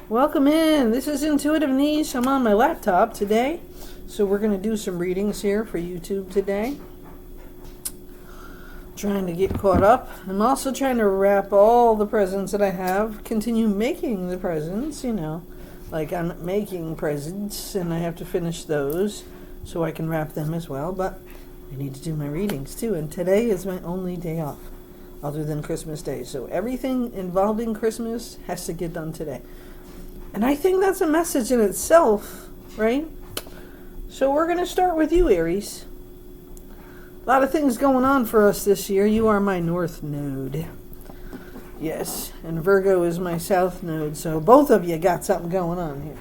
Welcome in. This is Intuitive Niche. I'm on my laptop today, so we're going to do some readings here for YouTube today. Trying to get caught up. I'm also trying to wrap all the presents that I have, continue making the presents, like I'm making presents and I have to finish those so I can wrap them as well, but I need to do my readings too, and today is my only day off other than Christmas Day, so everything involving Christmas has to get done today. And I think that's a message in itself, right? So we're going to start with you, Aries. A lot of things going on for us this year. You are my North Node. Yes, and Virgo is my South Node, so both of you got something going on here.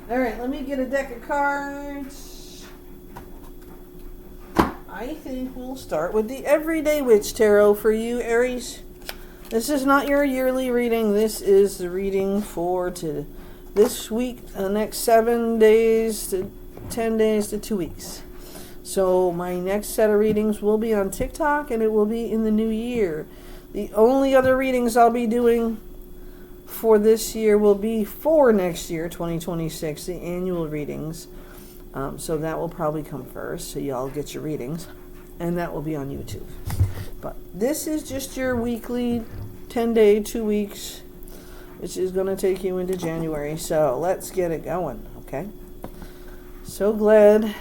All right, let me get a deck of cards. I think we'll start with the Everyday Witch Tarot for you, Aries. This is not your yearly reading. This is the reading for this week, the next 7 days to 10 days to 2 weeks. So my next set of readings will be on TikTok, and it will be in the new year. The only other readings I'll be doing for this year will be for next year, 2026, the annual readings. So that will probably come first, so y'all get your readings, and that will be on YouTube. But this is just your weekly 10-day, 2 weeks, which is going to take you into January. So let's get it going, okay? So glad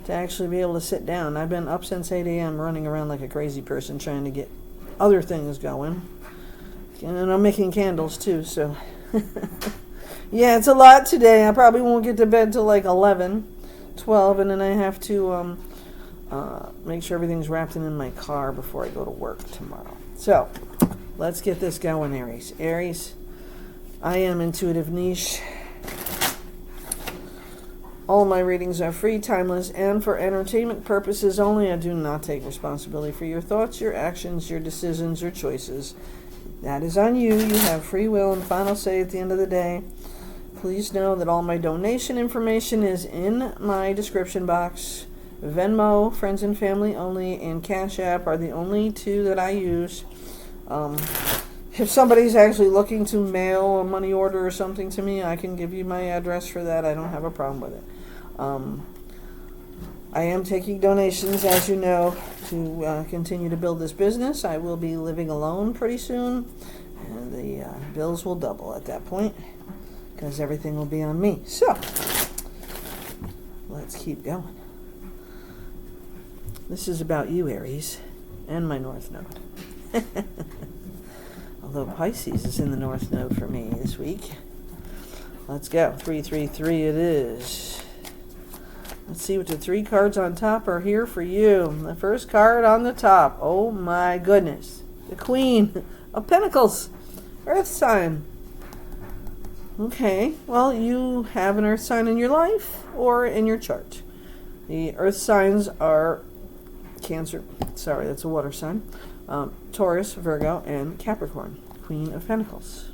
to actually be able to sit down. I've been up since 8 a.m. running around like a crazy person trying to get other things going. And I'm making candles too, so. Yeah, it's a lot today. I probably won't get to bed till like 11, 12, and then I have to make sure everything's wrapped in my car before I go to work tomorrow. So, let's get this going, Aries. Aries, I am Intuitive Niche. All my readings are free, timeless, and for entertainment purposes only. I do not take responsibility for your thoughts, your actions, your decisions, or choices. That is on you. You have free will and final say at the end of the day. Please know that all my donation information is in my description box. Venmo, friends and family only, and cashapp are the only two that I use. If somebody's actually looking to mail a money order or something to me, I can give you my address for that. I don't have a problem with it. I am taking donations, as you know, to continue to build this business. I will be living alone pretty soon, and the bills will double at that point because everything will be on me. So, let's keep going. This is about you, Aries, and my North Node. Although Pisces is in the North Node for me this week. Let's go. 333 it is. Let's see what the 3 cards on top are here for you. The first card on the top. Oh my goodness. The Queen of Pentacles. Earth sign. Okay. Well, you have an Earth sign in your life or in your chart. The Earth signs are Cancer. Sorry, that's a water sign. Taurus, Virgo, and Capricorn. Queen of Pentacles.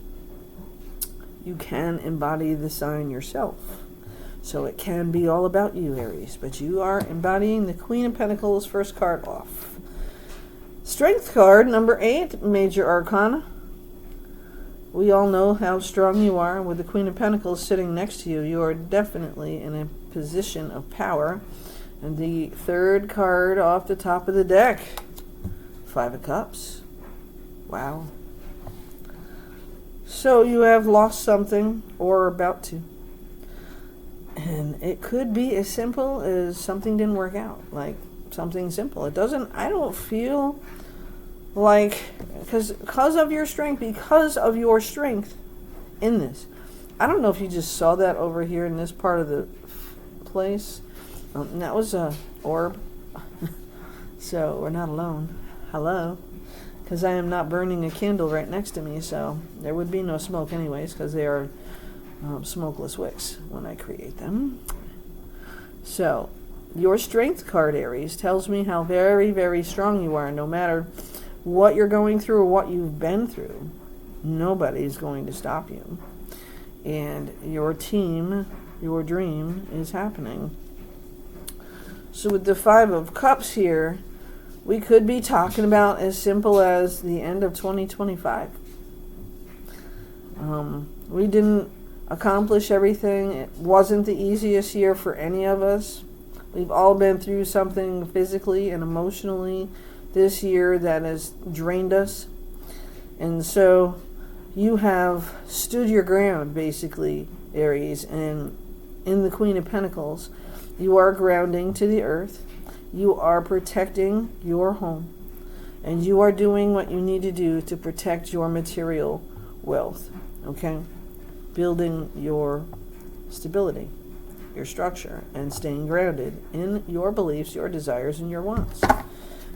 You can embody the sign yourself. So it can be all about you, Aries, but you are embodying the Queen of Pentacles, first card off. Strength card, number 8, Major Arcana. We all know how strong you are. With the Queen of Pentacles sitting next to you, you are definitely in a position of power. And the third card off the top of the deck, 5 of Cups. Wow. So you have lost something or are about to. And it could be as simple as something didn't work out. Like something simple. I don't feel like, because of your strength in this. I don't know if you just saw that over here in this part of the place. That was a orb. So we're not alone. Hello. Because I am not burning a candle right next to me, so there would be no smoke anyways, because they are smokeless wicks when I create them. So, your Strength card, Aries, tells me how very, very strong you are. No matter what you're going through or what you've been through, nobody's going to stop you. And your team, your dream is happening. So with the 5 of Cups here, we could be talking about as simple as the end of 2025. We didn't accomplish everything. It wasn't the easiest year for any of us. We've all been through something physically and emotionally this year that has drained us. And so you have stood your ground, basically, Aries, and in the Queen of Pentacles, you are grounding to the earth. You are protecting your home. And you are doing what you need to do to protect your material wealth, okay? Building your stability, your structure, and staying grounded in your beliefs, your desires, and your wants.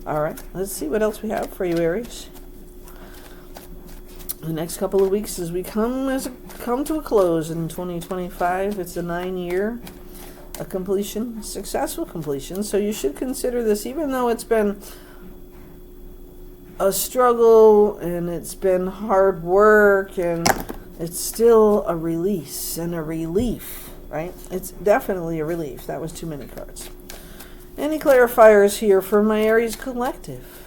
All right, let's see what else we have for you, Aries. The next couple of weeks as we come to a close in 2025, it's a 9-year a completion, successful completion. So you should consider this, even though it's been a struggle and it's been hard work, and it's still a release and a relief, right? It's definitely a relief. That was too many cards. Any clarifiers here for my Aries collective?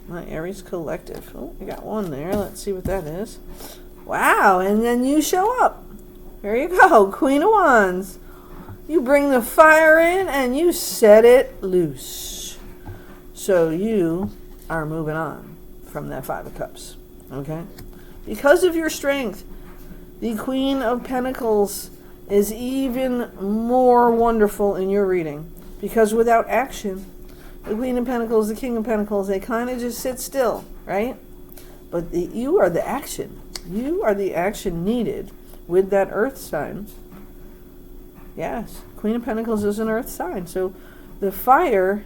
My Aries collective. Oh, I got one there. Let's see what that is. Wow, and then you show up. There you go, Queen of Wands. You bring the fire in and you set it loose. So you are moving on from that Five of Cups, okay? Because of your strength, the Queen of Pentacles is even more wonderful in your reading. Because without action, the Queen of Pentacles, the King of Pentacles, they kind of just sit still, right? But you are the action. You are the action needed with that earth sign. Yes, Queen of Pentacles is an earth sign. So the fire,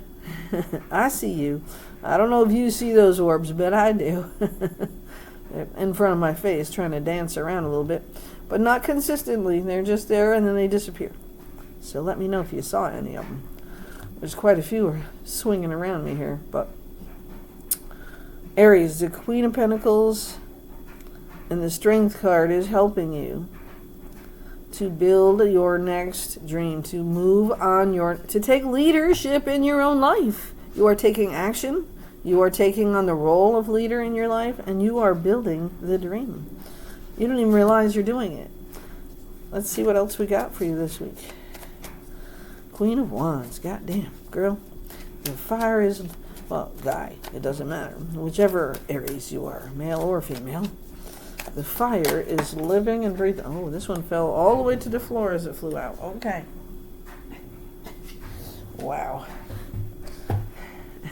I see you. I don't know if you see those orbs, but I do. They're in front of my face, trying to dance around a little bit. But not consistently. They're just there and then they disappear. So let me know if you saw any of them. There's quite a few swinging around me here. But Aries, the Queen of Pentacles and the Strength card is helping you to build your next dream, to move on to take leadership in your own life. You are taking action. You are taking on the role of leader in your life, and you are building the dream. You don't even realize you're doing it. Let's see what else we got for you this week. Queen of Wands. Goddamn, girl. The fire is, well, guy. It doesn't matter. Whichever Aries you are, male or female. The fire is living and breathing. Oh, this one fell all the way to the floor as it flew out. Okay. Wow.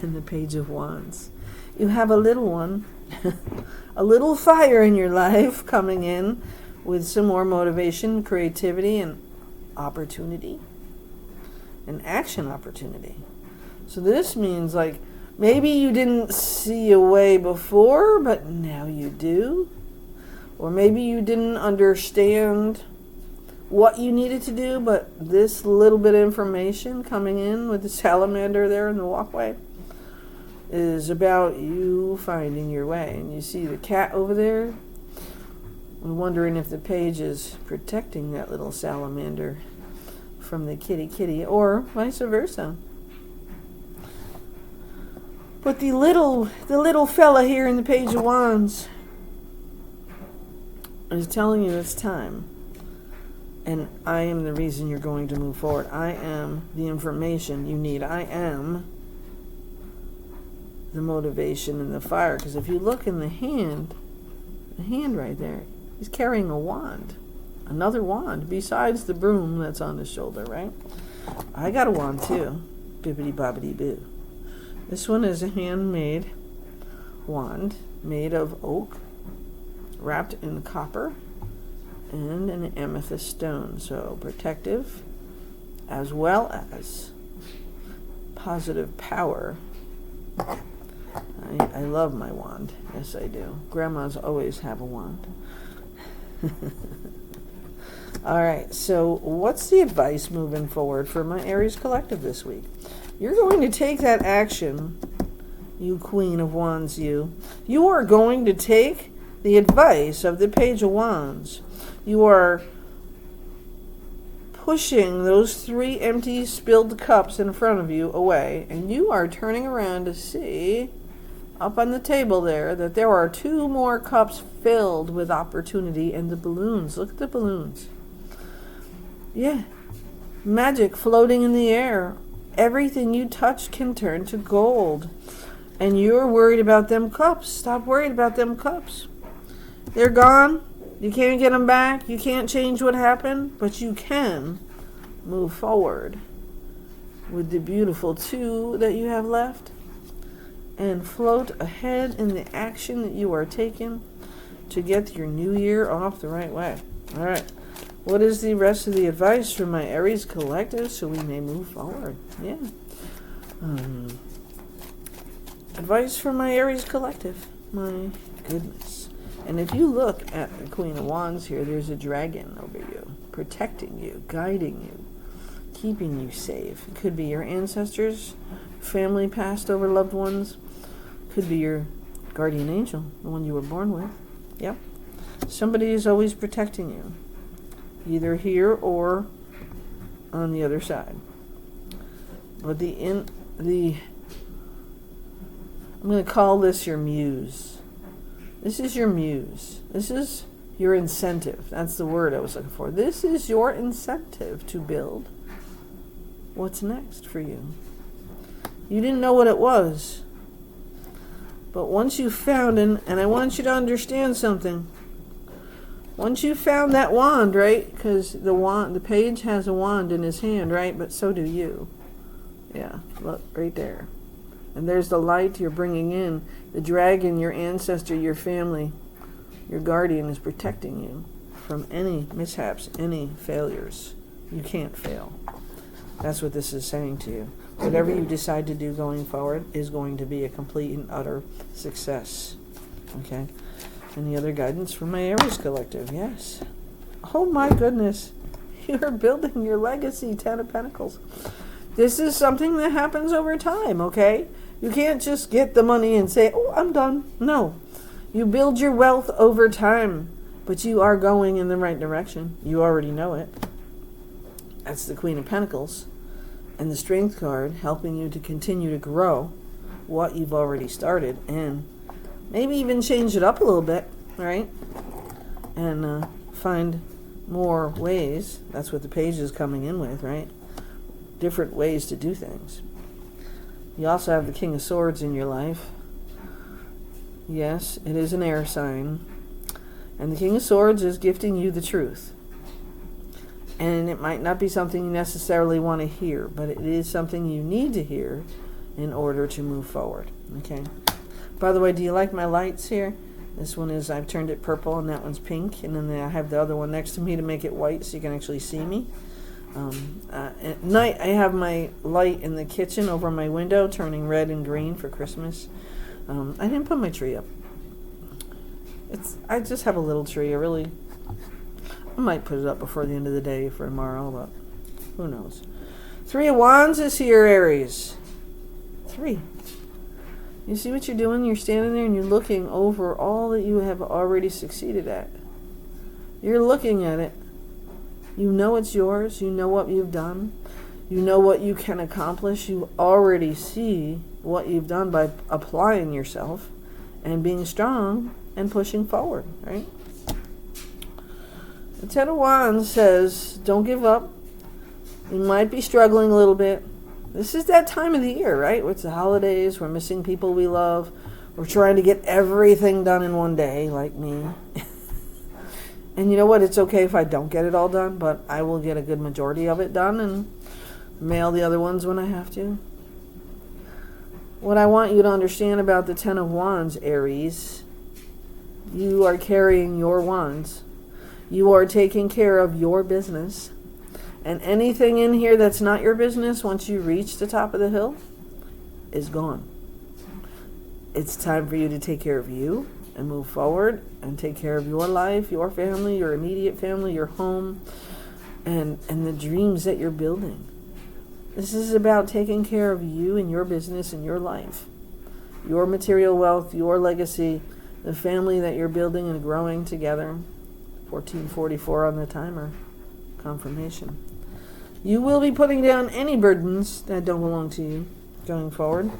And the Page of Wands. You have a little one, a little fire in your life coming in with some more motivation, creativity, and opportunity. An action opportunity. So this means like maybe you didn't see a way before, but now you do. Or maybe you didn't understand what you needed to do, but this little bit of information coming in with the salamander there in the walkway is about you finding your way. And you see the cat over there. We're wondering if the page is protecting that little salamander from the kitty, or vice versa. But the little fella here in the Page of Wands is telling you it's time. And I am the reason you're going to move forward. I am the information you need. I am the motivation and the fire. Because if you look in the hand right there, he's carrying a wand. Another wand, besides the broom that's on his shoulder, right? I got a wand too. Bibbidi bobbidi boo. This one is a handmade wand made of oak, wrapped in copper and an amethyst stone. So protective as well as positive power. I love my wand. Yes, I do. Grandmas always have a wand. All right, so what's the advice moving forward for my Aries collective this week? You're going to take that action, you Queen of Wands, you. You are going to take the advice of the Page of Wands. You are pushing those 3 empty spilled cups in front of you away, and you are turning around to see up on the table there that there are 2 more cups filled with opportunity, and the balloons. Look at the balloons. Yeah. Magic floating in the air. Everything you touch can turn to gold. And you're worried about them cups. Stop worrying about them cups. They're gone. You can't get them back. You can't change what happened, but you can move forward with the beautiful 2 that you have left and float ahead in the action that you are taking to get your new year off the right way. All right. What is the rest of the advice from my Aries collective so we may move forward? Yeah. Advice from my Aries collective. My goodness. And if you look at the Queen of Wands here, there's a dragon over you, protecting you, guiding you, keeping you safe. It could be your ancestors, family, past over loved ones. Could be your guardian angel, the one you were born with. Yep. Somebody is always protecting you, either here or on the other side. But I'm going to call this your muse. This is your muse. This is your incentive. That's the word I was looking for. This is your incentive to build what's next for you. You didn't know what it was. But once you found it, and I want you to understand something. Once you found that wand, right? Because the page has a wand in his hand, right? But so do you. Yeah, look, right there. And there's the light you're bringing in. The dragon, your ancestor, your family, your guardian is protecting you from any mishaps, any failures. You can't fail. That's what this is saying to you. Whatever you decide to do going forward is going to be a complete and utter success. Okay? Any other guidance from my Aries collective? Yes. Oh my goodness. You're building your legacy, 10 of Pentacles. This is something that happens over time, okay? You can't just get the money and say, oh, I'm done. No. You build your wealth over time, but you are going in the right direction. You already know it. That's the Queen of Pentacles. And the Strength card helping you to continue to grow what you've already started and maybe even change it up a little bit, right? And find more ways. That's what the page is coming in with, right? Different ways to do things. You also have the King of Swords in your life. Yes, it is an air sign. And the King of Swords is gifting you the truth. And it might not be something you necessarily want to hear, but it is something you need to hear in order to move forward. Okay. By the way, do you like my lights here? This one is, I've turned it purple, and that one's pink. And then I have the other one next to me to make it white so you can actually see me. At night, I have my light in the kitchen over my window turning red and green for Christmas. I didn't put my tree up. I just have a little tree. I might put it up before the end of the day for tomorrow, but who knows. 3 of Wands is here, Aries. 3. You see what you're doing? You're standing there and you're looking over all that you have already succeeded at. You're looking at it. You know it's yours. You know what you've done. You know what you can accomplish. You already see what you've done by applying yourself and being strong and pushing forward, right? The 10 of Wands says, don't give up. You might be struggling a little bit. This is that time of the year, right? It's the holidays. We're missing people we love. We're trying to get everything done in one day, like me. And you know what? It's okay if I don't get it all done, but I will get a good majority of it done and mail the other ones when I have to. What I want you to understand about the 10 of Wands, Aries, you are carrying your wands. You are taking care of your business. And anything in here that's not your business, once you reach the top of the hill, is gone. It's time for you to take care of you and move forward and take care of your life, your family, your immediate family, your home, and the dreams that you're building. This is about taking care of you and your business and your life, your material wealth, your legacy, the family that you're building and growing together. 1444 on the timer. Confirmation. You will be putting down any burdens that don't belong to you going forward.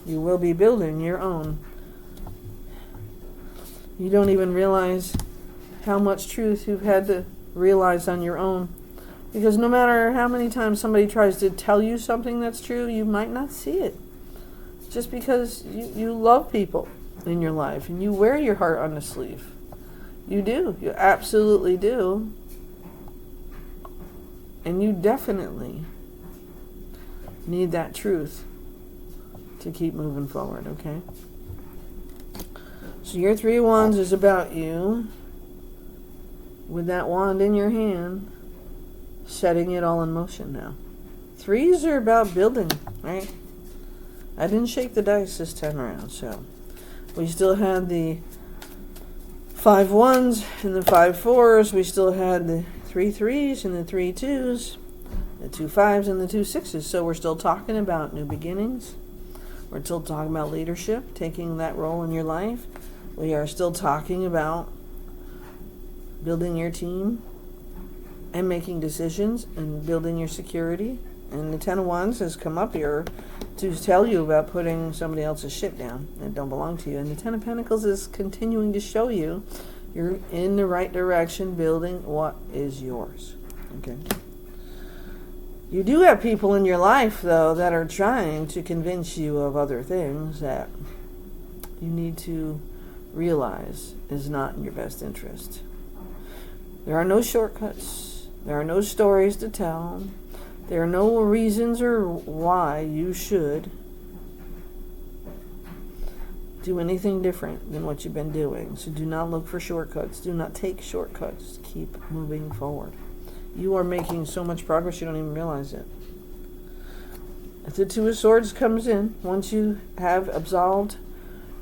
You will be building your own You don't even realize how much truth you've had to realize on your own. Because no matter how many times somebody tries to tell you something that's true, you might not see it. Just because you love people in your life and you wear your heart on the sleeve. You do. You absolutely do. And you definitely need that truth to keep moving forward, okay? So your 3 of Wands is about you, with that wand in your hand, setting it all in motion now. 3s are about building, right? I didn't shake the dice this time around, so we still had the 5 1s and the 5 4s. We still had the 3 3s and the 3 2s, the 2 5s and the 2 6s. So we're still talking about new beginnings. We're still talking about leadership, taking that role in your life. We are still talking about building your team and making decisions and building your security. And the 10 of Wands has come up here to tell you about putting somebody else's shit down that don't belong to you. And the 10 of Pentacles is continuing to show you you're in the right direction, building what is yours. Okay. You do have people in your life, though, that are trying to convince you of other things that you need to realize is not in your best interest. There are no shortcuts. There are no stories to tell. There are no reasons or why you should do anything different than what you've been doing. So do not look for shortcuts. Do not take shortcuts. Keep moving forward. You are making so much progress you don't even realize it. If the 2 of Swords comes in, once you have absolved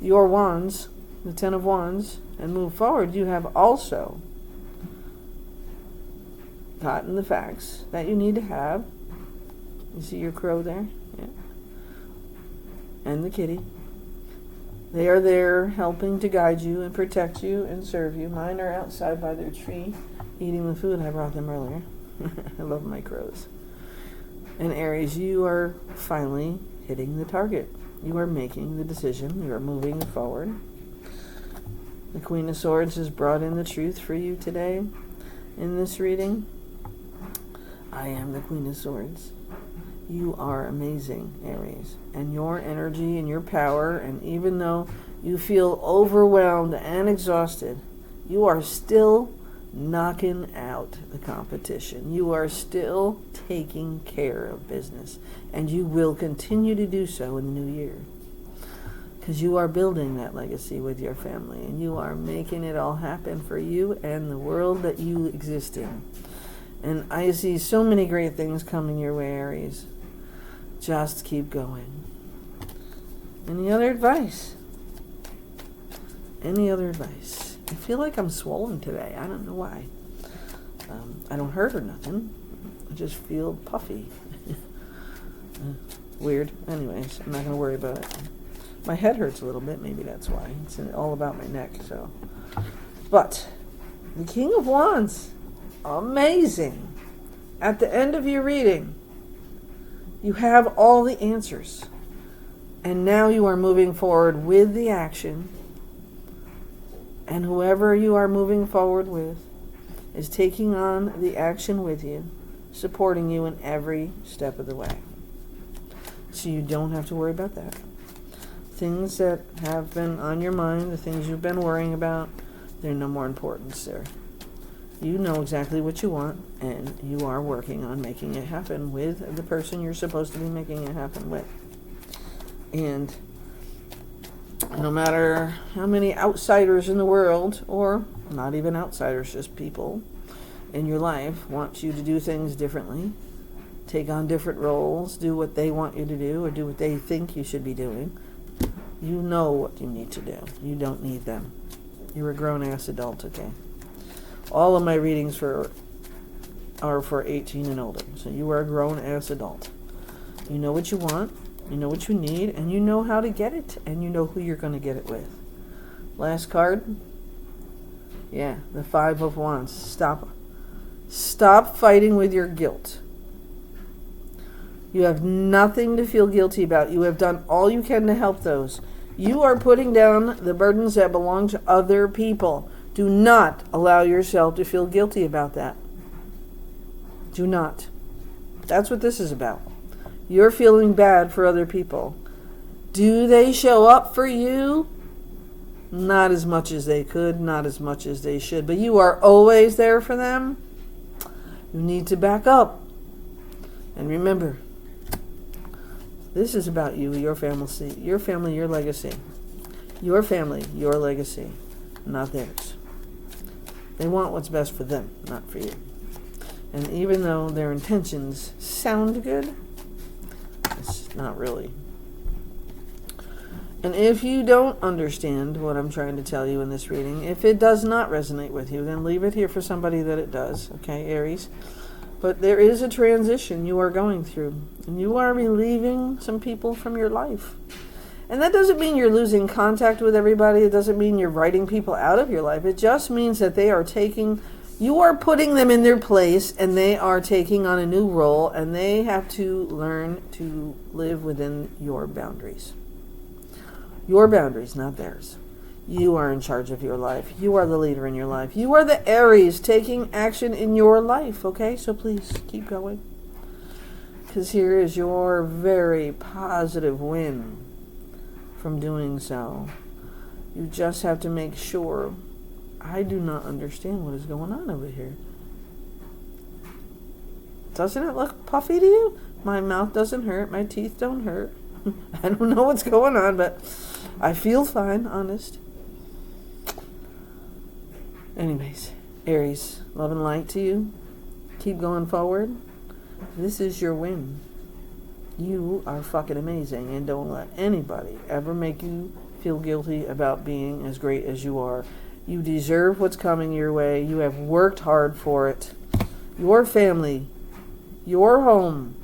your wands, the 10 of Wands, and move forward, you have also gotten the facts that you need to have. You see your crow there? Yeah. And the kitty. They are there helping to guide you and protect you and serve you. Mine are outside by their tree eating the food I brought them earlier. I love my crows. And Aries, you are finally hitting the target. You are making the decision. You are moving forward. The Queen of Swords has brought in the truth for you today in this reading. I am the Queen of Swords. You are amazing, Aries. And your energy and your power, and even though you feel overwhelmed and exhausted, you are still knocking out the competition. You are still taking care of business. And you will continue to do so in the new year. Because you are building that legacy with your family. And you are making it all happen for you and the world that you exist in. And I see so many great things coming your way, Aries. Just keep going. Any other advice? Any other advice? I feel like I'm swollen today. I don't know why. I don't hurt or nothing. I just feel puffy. Weird. Anyways, I'm not going to worry about it. My head hurts a little bit. Maybe that's why. It's all about my neck. So, but the King of Wands, amazing. At the end of your reading, you have all the answers. And now you are moving forward with the action. And whoever you are moving forward with is taking on the action with you, supporting you in every step of the way. So you don't have to worry about that. Things that have been on your mind, the things you've been worrying about, they're no more importance there. You know exactly what you want, and you are working on making it happen with the person you're supposed to be making it happen with. And no matter how many outsiders in the world, or not even outsiders, just people in your life want you to do things differently, take on different roles, do what they want you to do, or do what they think you should be doing, you know what you need to do. You don't need them. You're a grown-ass adult, okay? All of my readings are for 18 and older. So you are a grown-ass adult. You know what you want, you know what you need, and you know how to get it, and you know who you're going to get it with. Last card. Yeah, the 5 of Wands. Stop fighting with your guilt. You have nothing to feel guilty about. You have done all you can to help those. You are putting down the burdens that belong to other people. Do not allow yourself to feel guilty about that. Do not. That's what this is about. You're feeling bad for other people. Do they show up for you? Not as much as they could, not as much as they should, but you are always there for them. You need to back up. And remember, this is about you, your family, your legacy. Your family, your legacy, not theirs. They want what's best for them, not for you. And even though their intentions sound good, it's not really. And if you don't understand what I'm trying to tell you in this reading, if it does not resonate with you, then leave it here for somebody that it does, okay, Aries? But there is a transition you are going through, and you are relieving some people from your life. And that doesn't mean you're losing contact with everybody. It doesn't mean you're writing people out of your life. It just means that you are putting them in their place, and they are taking on a new role, and they have to learn to live within your boundaries. Your boundaries, not theirs. You are in charge of your life. You are the leader in your life. You are the Aries taking action in your life, okay? So please keep going. Because here is your very positive win from doing so. You just have to make sure. I do not understand what is going on over here. Doesn't it look puffy to you? My mouth doesn't hurt. My teeth don't hurt. I don't know what's going on, but I feel fine, honest. Anyways, Aries, love and light to you. Keep going forward. This is your win. You are fucking amazing, and don't let anybody ever make you feel guilty about being as great as you are. You deserve what's coming your way. You have worked hard for it. Your family, your home.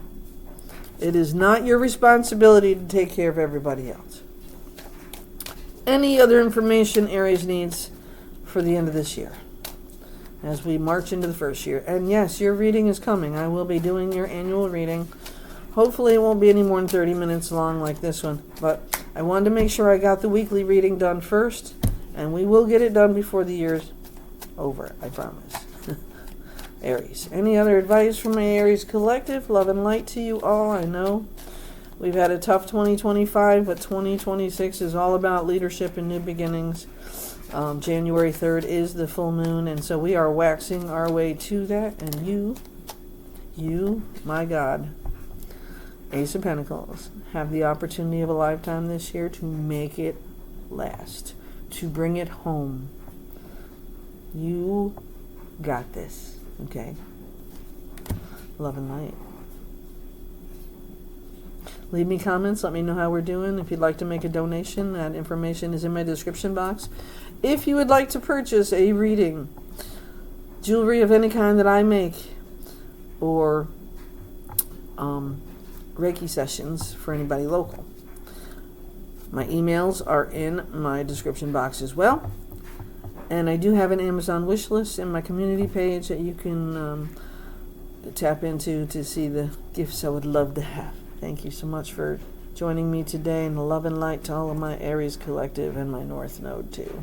It is not your responsibility to take care of everybody else. Any other information Aries needs for the end of this year as we march into the first year. And yes, your reading is coming. I will be doing your annual reading. Hopefully it won't be any more than 30 minutes long like this one, but I wanted to make sure I got the weekly reading done first, and we will get it done before the year's over, I promise. Aries. Any other advice from my Aries collective? Love and light to you all. I know we've had a tough 2025, but 2026 is all about leadership and new beginnings. January 3rd is the full moon, and so we are waxing our way to that. And you, my God, Ace of Pentacles, have the opportunity of a lifetime this year to make it last, to bring it home. You got this. Okay. Love and light. Leave me comments. Let me know how we're doing. If you'd like to make a donation, that information is in my description box. If you would like to purchase a reading, jewelry of any kind that I make, or Reiki sessions for anybody local, my emails are in my description box as well. And I do have an Amazon wish list in my community page that you can tap into to see the gifts I would love to have. Thank you so much for joining me today, and love and light to all of my Aries collective and my North Node too.